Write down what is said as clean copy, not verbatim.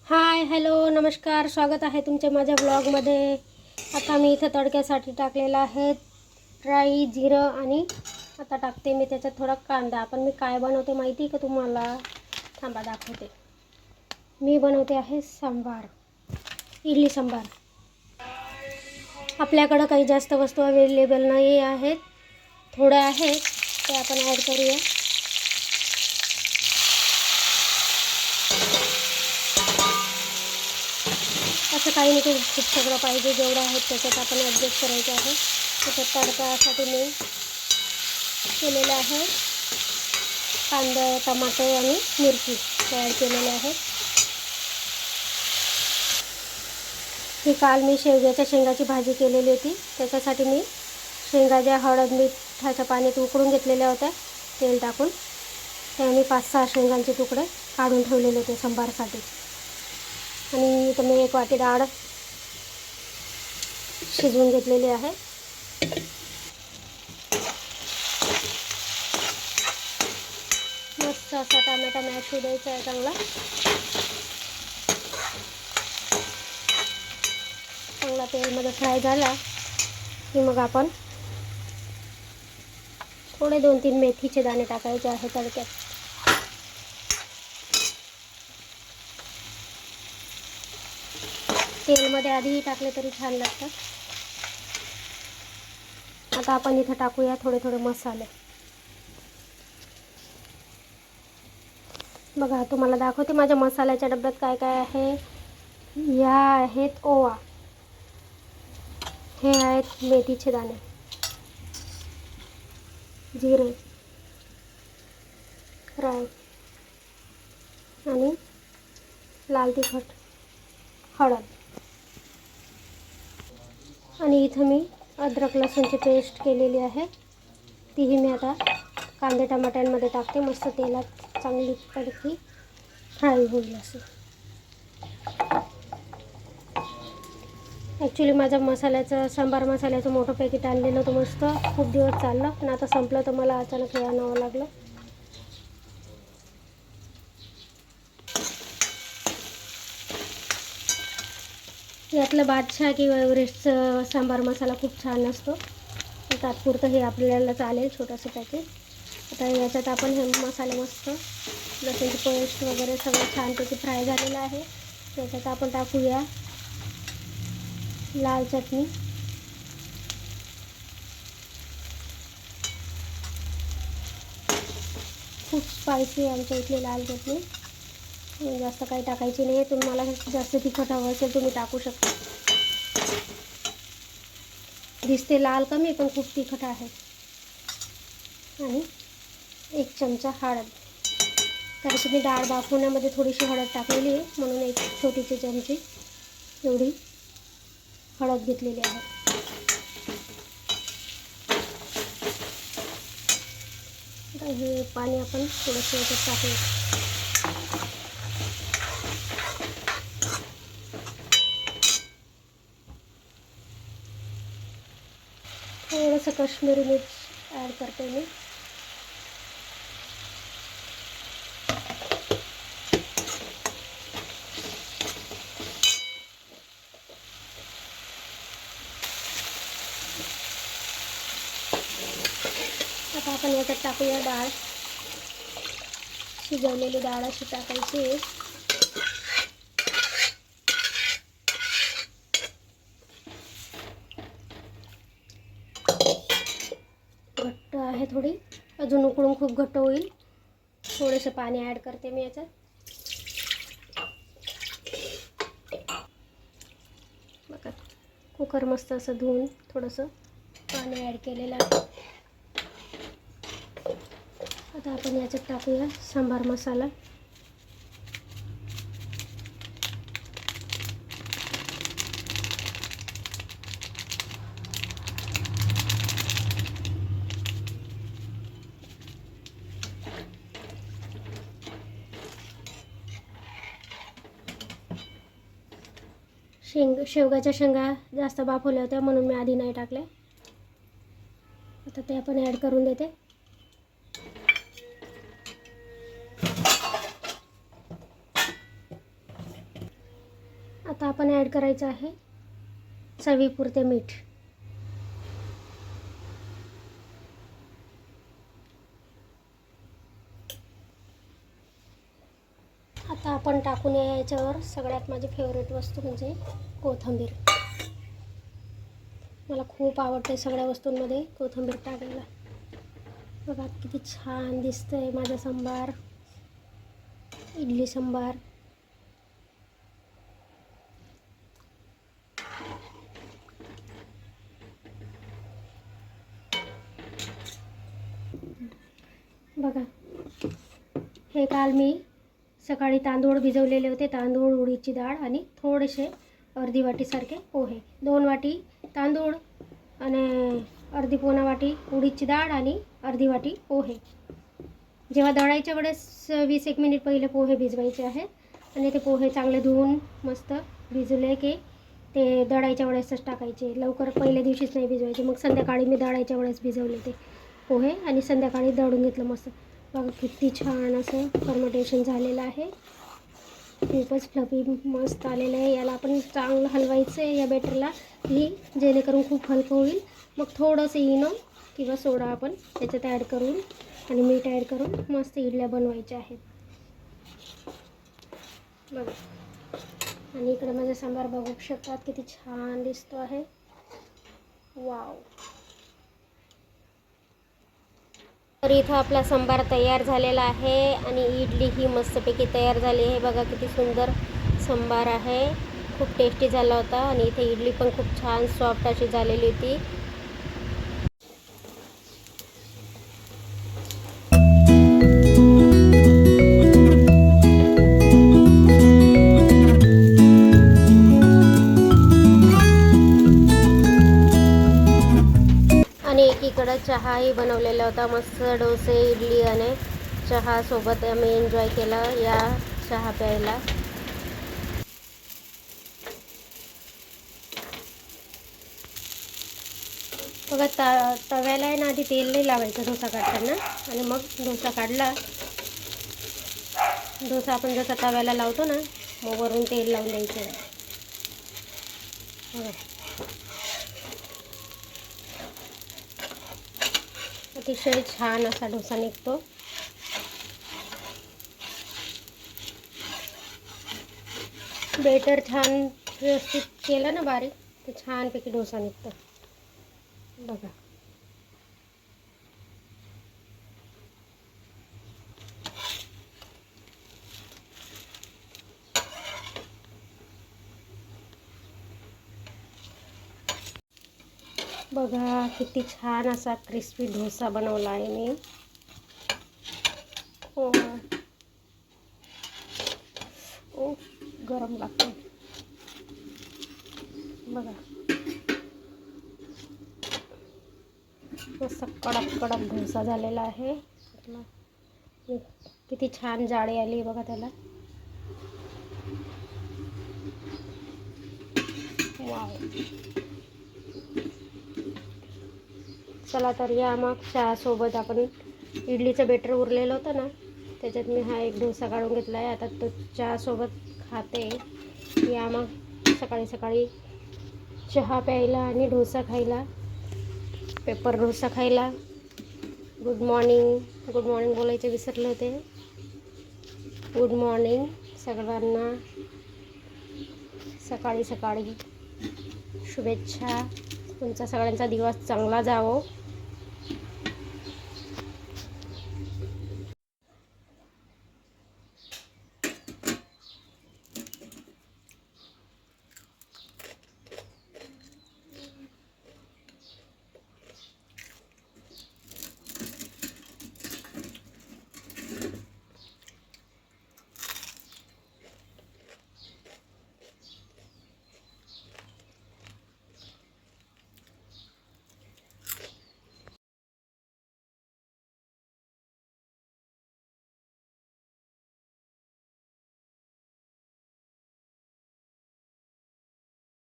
Hi hello नमस्कार, स्वागत आहे तुमचे माझ्या ब्लॉगमध्ये। आता मी इथं तडक्यासाठी टाकलेला आहे राई, जिरं आणि आता टाकते मी त्याच्यात थोडा कांदा। पण मी काय बनवते माहिती आहे का तुम्हाला? थांबा दाखवते। मी बनवते आहे सांबार, इडली सांबार। आपल्याकडं काही जास्त वस्तू अवेलेबल नाही आहेत, थोड्या आहेत ते आपण ॲड करूया। असं काही नाही की खूप सगळं पाहिजे, जेवढं आहे त्याच्यात आपण ॲडजस्ट करायचं आहे। त्याच्यात तडकासाठी मी केलेलं आहे कांदा, टमाटे आणि मिरची ॲड केलेले आहे। ही काल मी शेवग्याच्या शेंगाची भाजी केलेली होती, त्याच्यासाठी मी शेंगाच्या हळद मिठाच्या पाण्यात उकळून घेतलेल्या होत्या तेल टाकून। त्या मी 5-6 शेंगांचे तुकडे काढून ठेवलेले होते सांबारसाठी। आणि इथं मी 1 वाटी डाळ शिजवून घेतलेली आहे। मस्त असा टमाटा मॅश होऊ द्यायचा आहे चांगला तेलमध्ये फ्राय झाला की मग आपण थोडे 2-3 मेथीचे दाणे टाकायचे आहे तडक्यात। तेलमध्ये आधीही टाकले तरी छान लागतात। आता आपण इथं टाकूया थोडे थोडे मसाले। बघा तुम्हाला दाखवते माझ्या मसाल्याच्या डब्यात काय काय आहे। या आहेत ओवा, हे आहेत मेथीचे दाणे, जिरे, राई आणि लाल तिखट, हळद। आणि इथं मी अद्रक लसूणची पेस्ट केलेली आहे, तीही मी आता कांदे टमाट्यांमध्ये टाकते। मस्त तेलात चांगली तडकी फ्राय होईल असं। ॲक्च्युली माझ्या मसाल्याचं सांबार मसाल्याचं मोठं पॅकेट आणलेलं होतं, मस्त खूप दिवस चाललं, पण आता संपलं तर मला अचानक हे आणावं लागलं। यातलं बादशाह किंवा एव्हरेस्टचं सांबार मसाला खूप छान असतो, तात्पुरतं हे आपल्याला चालेल छोटंसं पॅकेट। आता याच्यात आपण हे मसाले मस्त लसूणची पेस्ट वगैरे सगळं छानपैकी फ्राय झालेलं आहे। याच्यात आपण टाकूया लाल चटणी, खूप स्पायसी आहे आमच्या इथली लाल चटणी, जास्त काही टाकायची नाही। तुम्हाला जास्त तिखट हवं असेल तुम्ही टाकू शकता। दिसते लाल कमी पण खूप तिखट आहे। आणि 1 चमचा हळद, कारण की मी डाळ बाफवण्यामध्ये थोडीशी हळद टाकलेली आहे, म्हणून 1 छोटीशी चमची एवढी हळद घेतलेली आहे। आता हे पाणी आपण थोडंसं याच्यात टाकूया। थोडंसं काश्मीरी मिर्च ॲड करते मी। आता आपण याच्यात टाकूया डाळ, शिजवलेली डाळ अशी टाकायची। घट्ट आहे थोडी, अजून उकळून खूप घट्ट होईल। थोडेसे पाणी ॲड करते मी याच्यात। बघा कुकर मस्त असं धुवून थोडंसं पाणी ॲड केलेलं आहे। आता आपण याच्यात टाकूया सांबार मसाला। शेवगाच्या शेंगा जास्त बाफवल्या होत्या म्हणून मी आधी नाही टाकल्या, आता ते आपण ॲड करून देते। आता आपण ॲड करायचं आहे चवीपुरते मीठ. आता आपण टाकून याच्यावर सगळ्यात माझी फेवरेट वस्तू म्हणजे कोथिंबीर. मला खूप आवडते सगळ्या वस्तूंमध्ये कोथिंबीर टाकायला. बघा किती छान दिसतंय माझा सांबार, इडली सांबार. बघा हे काल मी सकाळी तांदूळ भिजवलेले होते, तांदूळ, उडीदची डाळ आणि थोडेसे अर्धी वाटीसारखे पोहे. 2 वाटी तांदूळ आणि अर्धी पोना वाटी उडीदची डाळ आणि अर्धी वाटी पोहे. जेव्हा दळायच्या वेळेस 20-1 मिनिट पहिले पोहे भिजवायचे आहेत आणि ते पोहे चांगले धुवून मस्त भिजले की ते दळायच्या वेळेसच टाकायचे. लवकर पहिल्या दिवशीच नाही भिजवायचे. मग संध्याकाळी मी दळायच्या वेळेस भिजवले ते पोहे आणि संध्याकाळी दळून घेतलं मस्त. बघा किती छान असं फर्मेंटेशन झालेलं आहे. खूपच फ्लफी मस्त आलेलं आहे. याला आपण चांगलं हलवायचं आहे या बॅटरला की जेणेकरून खूप हलकं होईल. मग थोडंसं इनो किंवा सोडा आपण त्याच्यात ॲड करून आणि मीठ ॲड करून मस्त इडल्या बनवायच्या आहेत. बघा आणि इकडे माझा सांबार बघू शकतात किती छान दिसतो आहे. वाव. तर इथं आपला सांबार तयार झालेला आहे आणि इडली ही मस्तपैकी तयार झाली आहे. बघा किती सुंदर सांबार आहे. खूप टेस्टी झाला होता आणि इथे इडली पण खूप छान सॉफ्ट अशी झालेली होती. आणि एकीकडं चहाही बनवलेला होता. मस्त डोसे, इडली आणि चहा सोबत आम्ही एन्जॉय केला या चहा प्यायला. बघा तव्याला आहे ना आधी तेल नाही लावायचं डोसा काढताना आणि मग डोसा काढला. डोसा आपण जसा तव्याला लावतो ना मग वरून तेल लावून द्यायचं. अतिशय छान असा डोसा निघतो. बेटर छान व्यवस्थित केलं ना बारीक तर छानपैकी डोसा निघतो. बघा बघा किती छान असा क्रिस्पी डोसा बनवला आहे मी. हो ओ गरम लागतो. बघा मस्त कडक कडक डोसा झालेला आहे. किती छान जाळी आली बघा त्याला. वाव. चला तर या मग चहासोबत आपण इडलीचं बेटर उरलेलं होतं ना त्याच्यात मी हा एक डोसा काढून घेतला आहे. आता तो चहासोबत खाते. या मग सकाळी सकाळी चहा प्यायला आणि डोसा खायला, पेपर डोसा खायला. Good morning. गुड मॉर्निंग बोलायचे विसरले होते. गुड मॉर्निंग सगळ्यांना. सकाळी सकाळी शुभेच्छा. तुमचा सगळ्यांचा दिवस चांगला जावो.